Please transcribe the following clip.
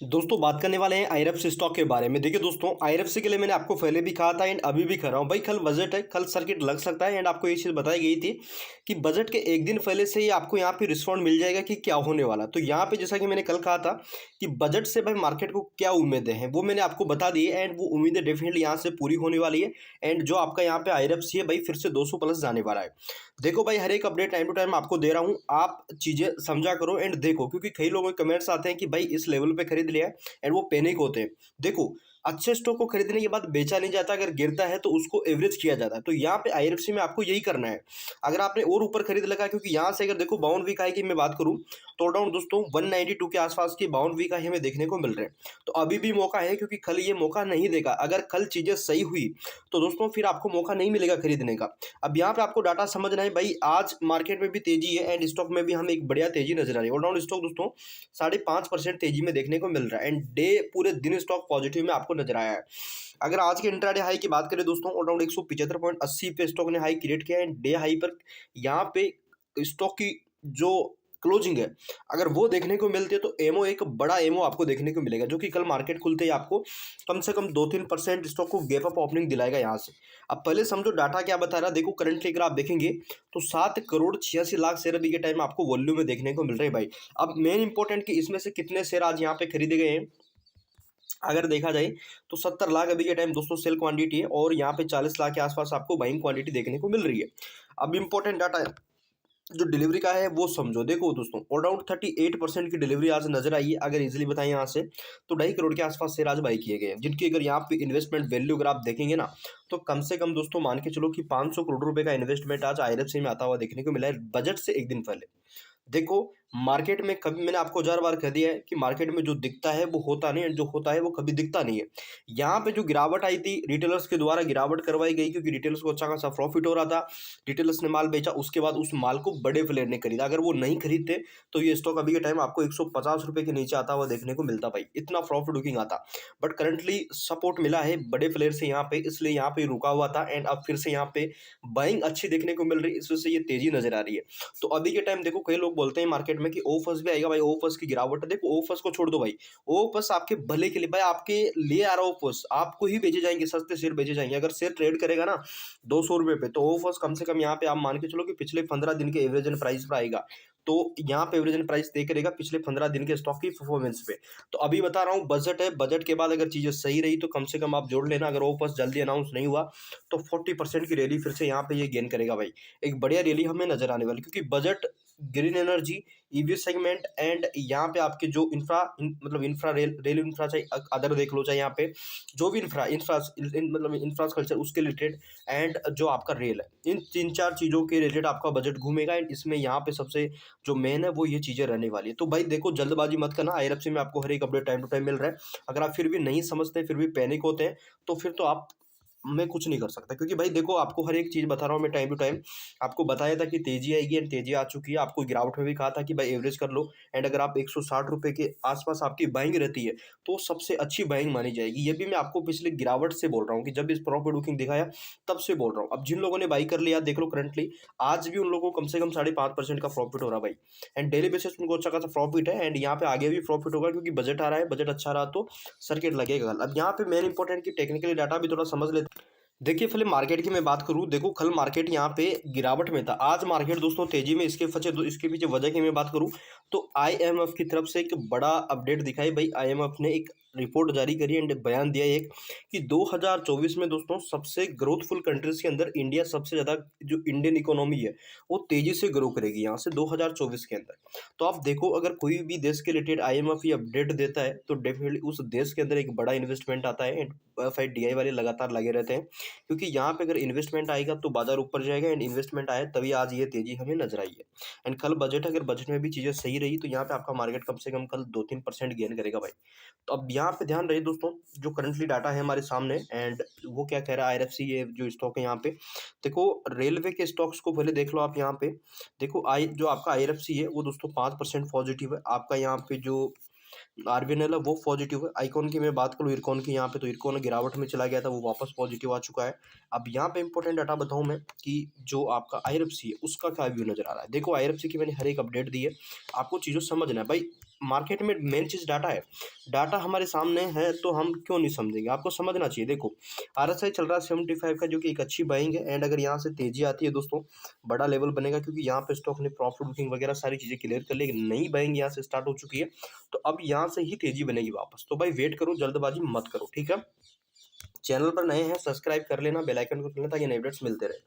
दोस्तों बात करने वाले हैं आईआरएफसी स्टॉक के बारे में। देखिए दोस्तों, आईआरएफसी के लिए मैंने आपको पहले भी कहा था एंड अभी भी कह रहा हूं भाई, कल बजट है, कल सर्किट लग सकता है एंड आपको ये चीज़ बताई गई थी कि बजट के एक दिन पहले से ही आपको यहाँ पे रिस्पॉन्ड मिल जाएगा कि क्या होने वाला। तो यहाँ पे जैसा कि मैंने कल कहा था कि बजट से भाई मार्केट को क्या उम्मीदें हैं वो मैंने आपको बता दी है एंड वो उम्मीदें डेफिनेटली यहाँ से पूरी होने वाली है। एंड जो आपका यहाँ पे आईआरएफसी है भाई फिर से 200 प्लस जाने वाला है। देखो भाई, हर एक अपडेट टाइम टू टाइम आपको दे रहा हूँ, आप चीज़ें समझा करो एंड देखो, क्योंकि कई लोगों के कमेंट्स आते हैं कि भाई इस लेवल पे खरीद लिया है एंड वो पैनिक होते हैं। देखो, अच्छे स्टॉक को खरीदने के बाद बेचा नहीं जाता, अगर गिरता है तो उसको एवरेज किया जाता है। तो यहाँ पे आईआरएफसी में आपको यही करना है। अगर आपने और ऊपर खरीद लगा, क्योंकि यहाँ से अगर देखो 52 वीक हाई की मैं बात करूँ तो अराउंड दोस्तों 192 के आसपास की 52 वीक हाई हमें देखने को मिल रहे हैं। तो अभी भी मौका है, क्योंकि कल ये मौका नहीं देगा। अगर कल चीज़ें सही हुई तो दोस्तों फिर आपको मौका नहीं मिलेगा खरीदने का। अब यहाँ पे आपको डाटा समझना है भाई, आज मार्केट में भी तेजी है एंड स्टॉक में भी हमें एक बढ़िया तेजी नजर आ रही है। ऑलराउंड स्टॉक दोस्तों 5.5% तेजी में देखने को मिल रहा है एंड डे पूरे दिन स्टॉक पॉजिटिव में आपको नजर आया है। अगर आज के इंट्राडे हाई की बात करें दोस्तों, अराउंड 175.80 पे स्टॉक ने हाई क्रिएट किया एंड डे हाई पर यहाँ पे स्टॉक की जो क्लोजिंग है, अगर वो देखने को मिलती है तो एमओ एक बड़ा एमओ आपको देखने को मिलेगा, जो कि कल मार्केट खुलते ही आपको कम से कम 2-3% स्टॉक को गैप अप ओपनिंग दिलाएगा यहाँ से। अब पहले समझो डाटा क्या बता रहा है। देखो करंटली अगर आप देखेंगे तो 7 करोड़ 86 लाख शेयर अभी के टाइम आपको वॉल्यूम में देखने को मिल रहे हैं भाई। अब मेन इंपॉर्टेंट कि इसमें से कितने शेयर आज यहाँ पे खरीदे गए हैं, अगर देखा जाए तो 70 लाख अभी के टाइम दोस्तों सेल क्वांटिटी है और यहाँ पे 40 लाख के आसपास आपको बाइंग क्वांटिटी देखने को मिल रही है। अब इंपॉर्टेंट डाटा जो डिलीवरी का है वो समझो। देखो दोस्तों, अराउंड 38% की डिलीवरी आज नजर आई है। अगर इजीली बताएं यहाँ से तो 2.5 करोड़ के आसपास शेयर आज बाई किए गए हैं, जिनकी अगर यहाँ पे इन्वेस्टमेंट वैल्यू अगर आप देखेंगे ना तो कम से कम दोस्तों मान के चलो कि 500 करोड़ रुपए का इन्वेस्टमेंट आज आईआरएफसी में आता हुआ देखने को मिला है बजट से एक दिन पहले। देखो, मार्केट में कभी मैंने आपको 1000 बार कह दिया है कि मार्केट में जो दिखता है वो होता नहीं, और जो होता है वो कभी दिखता नहीं है। यहाँ पे जो गिरावट आई थी रिटेलर्स के द्वारा गिरावट करवाई गई, क्योंकि रिटेलर्स को अच्छा खासा प्रॉफिट हो रहा था। रिटेलर्स ने माल बेचा, उसके बाद उस माल को बड़े प्लेयर ने खरीदा। अगर वो नहीं खरीदते तो ये स्टॉक अभी के टाइम आपको 150 रुपए के नीचे आता हुआ देखने को मिलता भाई, इतना प्रॉफिट बुकिंग आता। बट करंटली सपोर्ट मिला है बड़े प्लेयर से यहाँ पे, इसलिए यहाँ पे रुका हुआ था एंड अब फिर से यहाँ पे बाइंग अच्छी देखने को मिल रही है, इस वजह से ये तेजी नजर आ रही है। तो अभी के टाइम देखो, कई लोग बोलते हैं मार्केट में कि ओफर्स भी आएगा भाई, ओफर्स की गिरावट है। देखो ओफर्स को छोड़ दो भाई, ओफर्स आपके भले के लिए भाई, आपके लिए आ रहा ओफर्स, आपको ही बेचे जाएंगे, सस्ते शेयर बेचे जाएंगे। अगर शेयर ट्रेड करेगा ना 200 रुपए पे, तो ओफर्स कम से कम यहाँ पे आप मान के चलो कि पिछले 15 दिन के एवरेज एंड प्राइस पर आएगा। तो यहाँ पे एवरेज एंड प्राइस दे करेगा पिछले 15 दिन के स्टॉक की परफॉर्मेंस पे। तो अभी बता रहा हूँ बजट है, बजट के बाद अगर चीजें सही रही तो कम से कम आप जोड़ लेना। अगर ओफर्स जल्दी अनाउंस नहीं हुआ तो 40% की रैली फिर से यहाँ पे ये गेन करेगा भाई। एक बढ़िया रैली हमें नजर आने वाली, क्योंकि budget, green energy, EV segment and यहाँ पे आपके जो मतलब इंफ्रा रेल इंफ्रा, चाहे अदर देख लो, चाहे यहाँ पे जो भी मतलब इंफ्रास्ट्रक्चर उसके रिलेटेड एंड जो आपका रेल है, इन 3-4 चीज़ों के रिलेटेड आपका बजट घूमेगा एंड इसमें यहाँ पे सबसे जो मेन है वो ये चीज़ें रहने वाली है। तो भाई देखो, जल्दबाजी मत करना, आईआरएफसी में आपको हर एक अपडेट टाइम टू टाइम मिल रहा है। अगर आप फिर भी नहीं समझते, फिर भी पैनिक होते हैं, तो फिर तो आप, मैं कुछ नहीं कर सकता। क्योंकि भाई देखो, आपको हर एक चीज़ बता रहा हूँ मैं टाइम टू टाइम। आपको बताया था कि तेजी आएगी एंड तेजी आ चुकी है। आपको गिरावट में भी कहा था कि भाई एवरेज कर लो एंड अगर आप 160 रुपए के आसपास आपकी बाइंग रहती है तो सबसे अच्छी बाइंग मानी जाएगी। ये भी मैं आपको पिछले गिरावट से बोल रहा हूँ कि जब इस प्रॉफिट बुकिंग दिखाया तब से बोल रहा हूँ। अब जिन लोगों ने बाई कर लिया देख लो, करंटली आज भी उन लोगों को कम से कम 5.5% का प्रॉफिट हो रहा है भाई। एंड डेली बेसिस उनको अच्छा खासा प्रॉफिट है एंड यहाँ पे आगे भी प्रॉफिट होगा, क्योंकि बजट आ रहा है, बजट अच्छा रहा तो सर्किट लगेगा। अब यहाँ पे मेन इंपॉर्टेंट की टेक्निकली डाटा भी थोड़ा समझ लेते। देखिए पहले मार्केट की मैं बात करूं, देखो कल मार्केट यहाँ पे गिरावट में था, आज मार्केट दोस्तों तेजी में। इसके पीछे वजह की मैं बात करूं तो आईएमएफ की तरफ से एक बड़ा अपडेट दिखाई भाई। आईएमएफ ने एक रिपोर्ट जारी करी एंड बयान दिया एक कि 2024 में दोस्तों सबसे ग्रोथफुल कंट्रीज के अंदर इंडिया सबसे ज़्यादा, जो इंडियन इकोनॉमी है वो तेजी से ग्रो करेगी यहाँ से 2024 के अंदर। तो आप देखो, अगर कोई भी देश के रिलेटेड आईएमएफ ये अपडेट देता है तो डेफिनेटली उस देश के अंदर एक बड़ा इन्वेस्टमेंट आता है एंड डीआई वाले लगातार लगे रहते हैं, क्योंकि यहाँ पे अगर इन्वेस्टमेंट आएगा तो बाजार ऊपर जाएगा एंड इन्वेस्टमेंट आए तभी आज ये तेजी हमें नजर आई है। एंड कल बजट, अगर बजट में भी चीज़ें सही रही तो यहाँ पे आपका मार्केट कम से कम कल 2-3% गेन करेगा भाई। तो अब यहाँ पे ध्यान रहे दोस्तों, जो करंटली डाटा है हमारे सामने एंड वो क्या कह रहा है आईआरएफसी, ये जो स्टॉक है यहाँ पे देखो, रेलवे के स्टॉक्स को पहले देख लो आप। यहाँ पे देखो जो आपका आईआरएफसी है वो दोस्तों 5% पॉजिटिव है। आपका यहाँ पे जो आरबीएनएल है वो पॉजिटिव है। आइकॉन की मैं बात करूँ, इरकॉन की, यहाँ पे तो इरकॉन गिरावट में चला गया था, वो वापस पॉजिटिव आ चुका है। अब यहाँ पे इंपॉर्टेंट डाटा बताऊँ मैं कि जो आपका आईआरएफसी है उसका क्या व्यू नजर आ रहा है। देखो आईआरएफसी की मैंने हर एक अपडेट दी है, आपको चीज़ों समझना है भाई। मार्केट में मेन चीज़ डाटा है। डाटा हमारे सामने है तो हम क्यों नहीं समझेंगे? आपको समझना चाहिए। देखो आरएसआई चल रहा है 75 का, जो कि एक अच्छी बाइंग है। एंड अगर यहाँ से तेज़ी आती है दोस्तों, बड़ा लेवल बनेगा, क्योंकि यहाँ पे स्टॉक ने प्रॉफिट बुकिंग वगैरह सारी चीज़ें क्लियर कर ली। एक नई बाइंग यहाँ से स्टार्ट हो चुकी है, तो अब यहाँ से ही तेज़ी बनेगी वापस। तो भाई वेट करो, जल्दबाजी मत करो, ठीक है? चैनल पर नए हैं सब्सक्राइब कर लेना, बेल आइकन को कर लेना, ताकि नए अपडेट्स मिलते रहे।